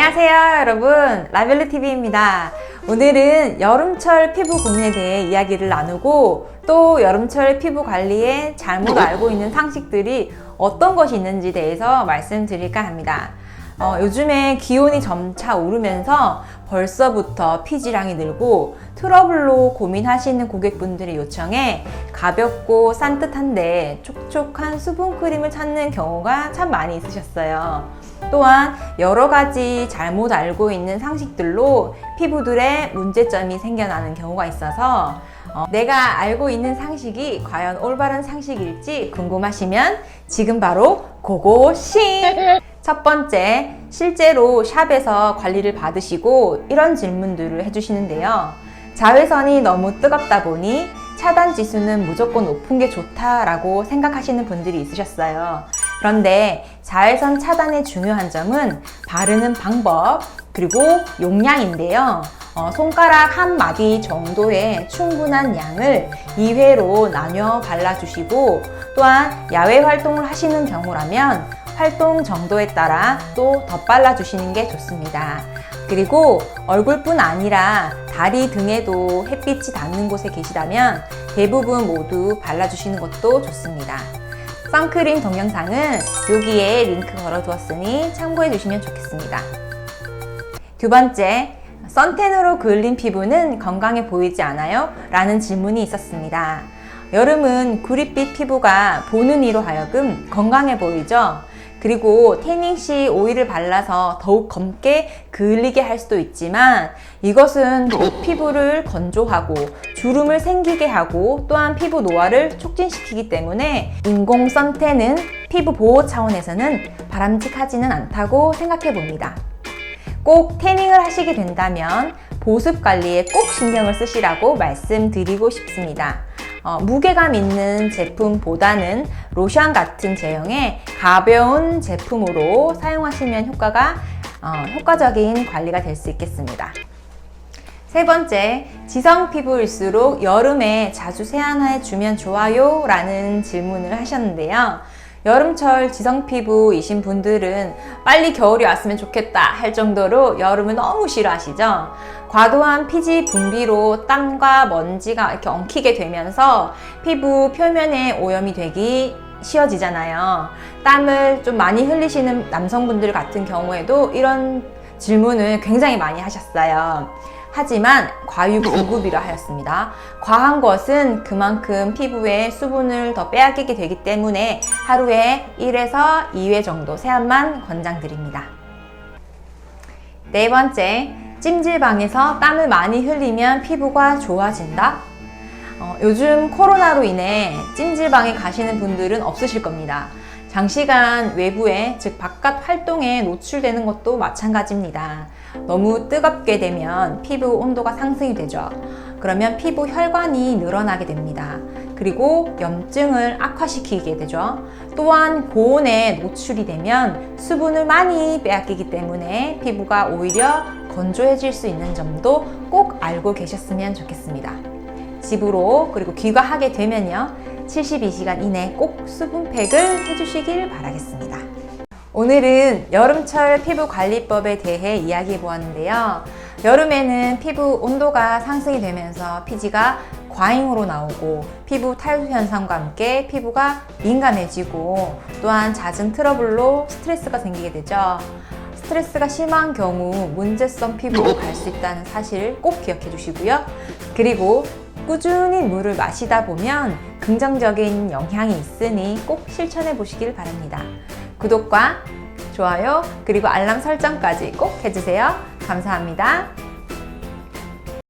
안녕하세요 여러분, 라벨루TV입니다. 오늘은 여름철 피부 고민에 대해 이야기를 나누고 또 여름철 피부 관리에 잘못 알고 있는 상식들이 어떤 것이 있는지 대해서 말씀드릴까 합니다. 요즘에 기온이 점차 오르면서 벌써부터 피지량이 늘고 트러블로 고민하시는 고객분들의 요청에 가볍고 산뜻한데 촉촉한 수분크림을 찾는 경우가 참 많이 있으셨어요. 또한 여러 가지 잘못 알고 있는 상식들로 피부들의 문제점이 생겨나는 경우가 있어서 내가 알고 있는 상식이 과연 올바른 상식일지 궁금하시면 지금 바로 고고싱! 첫 번째, 실제로 샵에서 관리를 받으시고 이런 질문들을 해주시는데요. 자외선이 너무 뜨겁다 보니 차단 지수는 무조건 높은 게 좋다라고 생각하시는 분들이 있으셨어요. 그런데 자외선 차단의 중요한 점은 바르는 방법 그리고 용량인데요. 손가락 한 마디 정도의 충분한 양을 2회로 나뉘어 발라주시고 또한 야외 활동을 하시는 경우라면 활동 정도에 따라 또 더 발라주시는 게 좋습니다. 그리고 얼굴뿐 아니라 다리 등에도 햇빛이 닿는 곳에 계시다면 대부분 모두 발라주시는 것도 좋습니다. 선크림 동영상은 여기에 링크 걸어두었으니 참고해 주시면 좋겠습니다. 두 번째, 선텐으로 그을린 피부는 건강해 보이지 않아요? 라는 질문이 있었습니다. 여름은 구릿빛 피부가 보는 이로 하여금 건강해 보이죠? 그리고 태닝 시 오일을 발라서 더욱 검게 그을리게 할 수도 있지만 이것은 피부를 건조하고 주름을 생기게 하고 또한 피부 노화를 촉진시키기 때문에 인공 선텐은 피부 보호 차원에서는 바람직하지는 않다고 생각해 봅니다. 꼭 태닝을 하시게 된다면 보습 관리에 꼭 신경을 쓰시라고 말씀드리고 싶습니다. 무게감 있는 제품보다는 로션 같은 제형의 가벼운 제품으로 사용하시면 효과적인 관리가 될 수 있겠습니다. 세 번째, 지성 피부일수록 여름에 자주 세안해 주면 좋아요? 라는 질문을 하셨는데요. 여름철 지성 피부이신 분들은 빨리 겨울이 왔으면 좋겠다 할 정도로 여름을 너무 싫어하시죠? 과도한 피지 분비로 땀과 먼지가 이렇게 엉키게 되면서 피부 표면에 오염이 되기 쉬워지잖아요. 땀을 좀 많이 흘리시는 남성분들 같은 경우에도 이런 질문을 굉장히 많이 하셨어요. 하지만 과유불급이라 하였습니다. 과한 것은 그만큼 피부에 수분을 더 빼앗기게 되기 때문에 하루에 1에서 2회 정도 세안만 권장드립니다. 네 번째, 찜질방에서 땀을 많이 흘리면 피부가 좋아진다? 요즘 코로나로 인해 찜질방에 가시는 분들은 없으실 겁니다. 장시간 외부에, 즉 바깥 활동에 노출되는 것도 마찬가지입니다. 너무 뜨겁게 되면 피부 온도가 상승이 되죠. 그러면 피부 혈관이 늘어나게 됩니다. 그리고 염증을 악화시키게 되죠. 또한 고온에 노출이 되면 수분을 많이 빼앗기기 때문에 피부가 오히려 건조해질 수 있는 점도 꼭 알고 계셨으면 좋겠습니다. 집으로 그리고 귀가하게 되면요, 72시간 이내 꼭 수분팩을 해주시길 바라겠습니다. 오늘은 여름철 피부 관리법에 대해 이야기해 보았는데요. 여름에는 피부 온도가 상승이 되면서 피지가 과잉으로 나오고 피부 탈수 현상과 함께 피부가 민감해지고 또한 잦은 트러블로 스트레스가 생기게 되죠. 스트레스가 심한 경우 문제성 피부로 갈 수 있다는 사실 꼭 기억해 주시고요. 그리고 꾸준히 물을 마시다 보면 긍정적인 영향이 있으니 꼭 실천해 보시길 바랍니다. 구독과 좋아요 그리고 알람 설정까지 꼭 해주세요. 감사합니다.